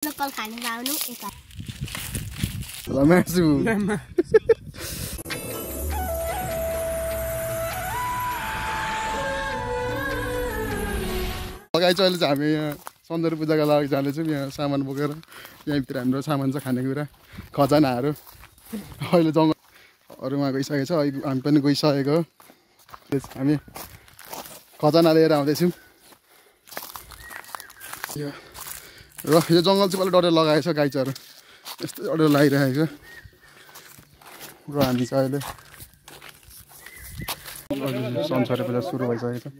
local खाने जाउनु एक मासु गाइस अहिले चाहिँ हामी यहाँ सौन्दर्य पूजाका लागि जाँदैछौँ यहाँ सामान बोकेर यहाँभित्र हाम्रो सामान छ खानेकुरा खजानाहरू अहिले जङ्गलहरूमा गइसकेको छ अहिले हामी पनि गइसकेको हामी खजाना लिएर आउँदैछौँ र यो जङ्गल चाहिँ पहिला डढेर लगाएको छ गाइजहरू यस्तो डढेर लगाइरहेको छ र हामी चाहिँ अहिले संसारी पूजा सुरु भइसकेको छ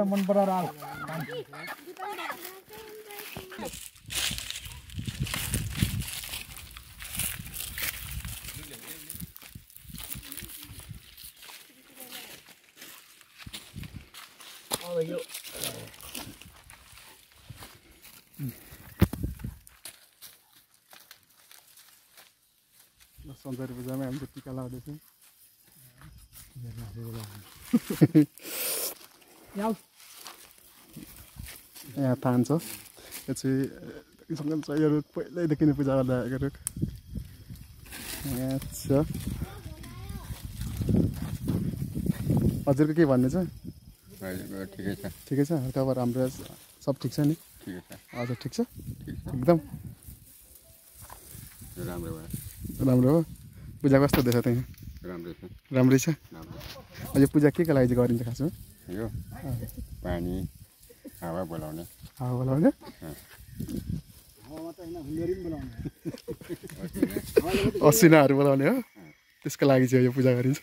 मन पराएर सौन्दर्य पूजामा हामी टिका लगाउँदैछौँ यहाँ थान छ यो चाहिँ सँगै छ यो रुख पहिल्यैदेखि नै पूजा गर्दा आएको रुख यहाँ छ हजुरको के भन्ने छ ठिकै छ ठिकै छ खबर हाम्रो सब ठिक छ नि हजुर ठिक छ एकदम राम्रो भयो राम्रो हो पूजा कस्तो हुँदैछ त्यहाँ राम्रै छ यो पूजा के लागि चाहिँ गरिन्छ खासमा यो पानी हावा बोलाउने असिनाहरू बोलाउने हो त्यसको लागि चाहिँ यो पूजा गरिन्छ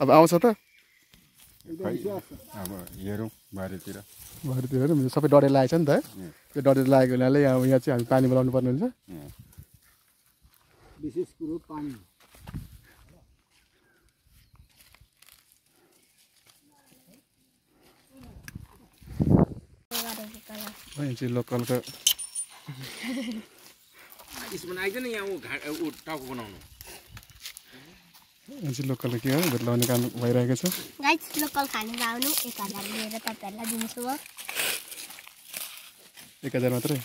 अब आउँछ त अब हेरौँ बारीतिर सबै डढेर लागेको छ नि त त्यो डढेर लागेको हुनाले यहाँ चाहिँ हामी पानी बोलाउनु पर्ने हुन्छ विशेष कुरो पानी यहाँ चाहिँ लोकलको यहाँ चाहिँ लोकलको के हो भेट्लाउने काम भइरहेको छ गाइस लोकल खाने जाउनु 1000 लिएर तपाईहरुलाई दिन्छु म 1000 मात्रै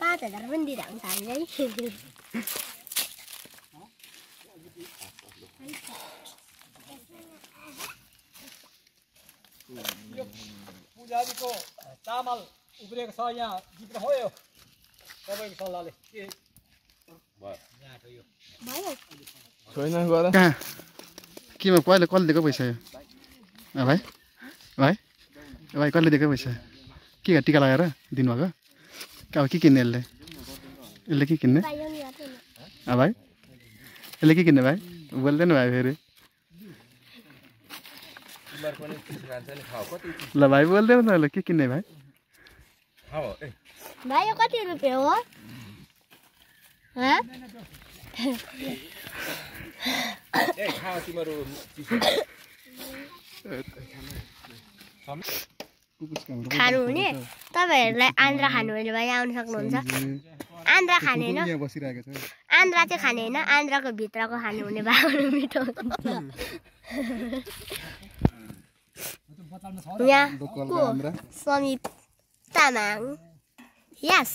5000 पनि दिँदा हुन्छ हामीलाई पूजारीको चामल उब्रेको छ यहाँ जिब्रो हो यो तपाईको सल्लाहले के भयो छैन गएर कहाँ केमा कसले दिएको पैसा यो भाइ भाइ भाइ कसले दिएको पैसा के टिका लगाएर दिनुभएको अब के किन्ने यसले के किन्ने भाइ यसले के किन्ने भाइ बोल्दैन भाइ फेरि ल भाइ बोल्दैन न के किन्ने भाइ भाइ यो कति रुपैयाँ हो खानु हुने तपाईहरुलाई आन्द्रा खानु भने भाइ आउन सक्नुहुन्छ आन्द्रा खाने हैन आन्द्रा चाहिँ खाने हैन आन्द्राको भित्रको खानु हुने भाइ मिठो यहाँ समित तामाङ यस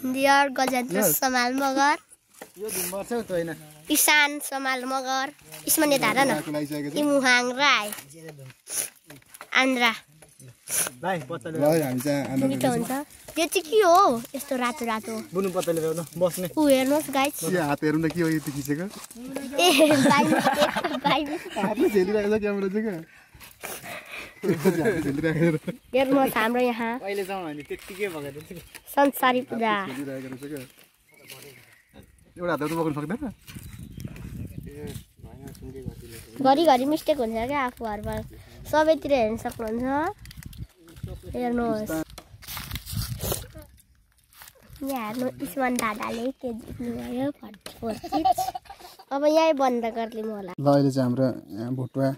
दियर गजेन्द्र समाल मगर ईशान समाल मगर इसमने धारा न इमुहाङ राई आन्द्रा मिठो हुन्छ यो चाहिँ के हो यस्तो रातो रातो ऊ हेर्नुहोस् गाइस हात हेर्नु न के हो यो खिचेको ए बाइ हेर्नुहोस् हाम्रो यहाँ संसारी पूजा एउटा हात पक्नु सक्दैन घरिघरि मिस्टेक हुन्छ क्या आफूहरूमा सबैतिर हेर्न सक्नुहुन्छ हेर्नुहोस् यहाँ हेर्नु इस्मान दादाले के जित्नुभयो अब यहीँ बन्द गरिदिउँ होला ल अहिले चाहिँ हाम्रो यहाँ भुटुवा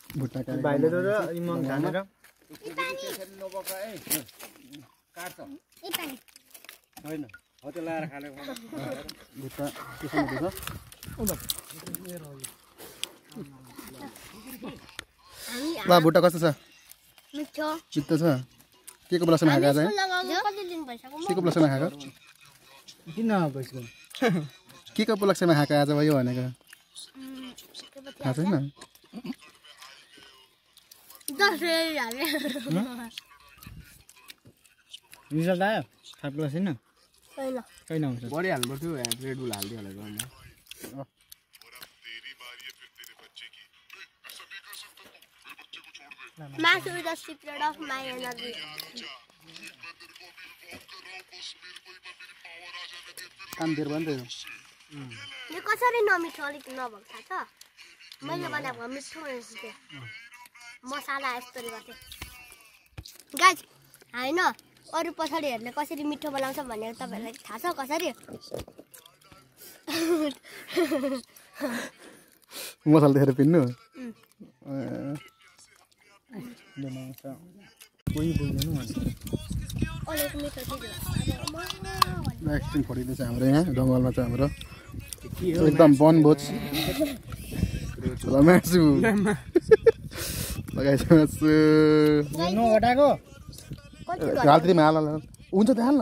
भुट्टा काटेको भाइले त इमङ खानेर होइन हो त्यो लाएर खाने भुट्टा त्यसमा दिन्छ ला भुट्टा कस्तो छ मिठो चित्त छ के को प्लसमा खाएको चाहिँ कति दिन भइसक्यो के को प्लसमा खाएको किन भइसक्यो के को उपलक्ष्यमा खाएको आज भयो भनेको थाहा छैन रिजल्ट आयो थर्ड क्लास होइन छैन कैन आउँछ बढी हाल्नु पर्थ्यो रेड बुल हाल्दियो होला ग्राउन्डमा मासु the secret of my energy काम धेर भयो नि त यो कसरी नमिठो अलिक नभएको थाहा छ मैले बनाएको मिठो रहेछ त्यो मसाला यस्तो गर्थेँ गाइज होइन अरू पछाडिहरूले कसरी मिठो बनाउँछ भनेर तपाईँहरूलाई थाहा छ कसरी मसाला देखेर पिन्नु कोही बोल्दैन अलिक मिठो चिज एकछिन फोडिँदैछ हाम्रो यहाँ जङ्गलमा चाहिँ हाम्रो एकदम वनभोज मासु लगाएछ मासु नघटाएको हालतिमा हाल हुन्छ त हाल्न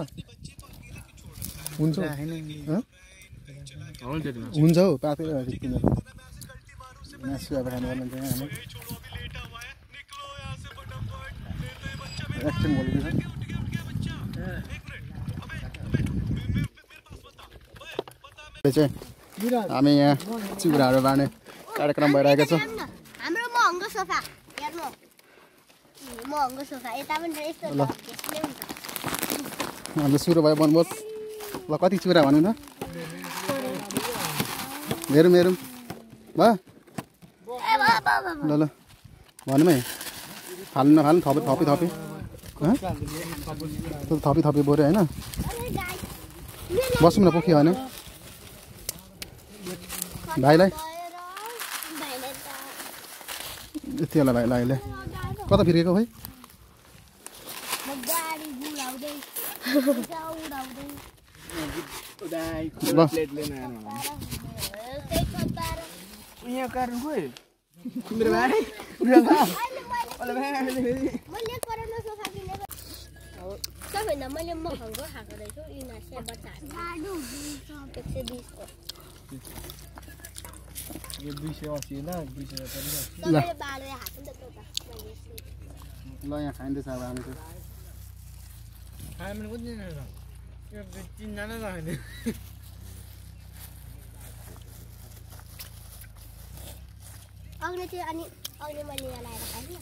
हुन्छ हुन्छ हौ पातेर मासु अब खानु पर्ने चाहिँ एकछिन भोलिदिन्छ चाहिँ हामी यहाँ चिउराहरू बाँड्ने कार्यक्रम भइरहेको छ हाम्रो महँगो सोफा हेर्नु महँगो सोफा यता पनि यस्तो अन्त सुरु भयो वनभोज ल कति चिउरा भन्नु त हेरौँ हेरौँ भयो ल ल भनौँ है फाल्नु नफाल्नु थपी थपी थपी थपी थपी बोऱ्यो होइन बसौँ न पोखियो भने भाइलाई यति होला भाइलाई कता फिर्केको भाइ ल यहाँ कार्नु खोइ सबैभन्दा मैले महँगो खाएको रहेछु यिनीहरू बच्चाहरू 120 यो 280 होइन 270 ल बालेर हाल्छु नि त ल यहाँ खाइँदैछ अब हामी चाहिँ खाने कति यो 3 जना राख्ने अग्नि चाहिँ अनि अग्नि मैले यहाँ लाएर खाएँ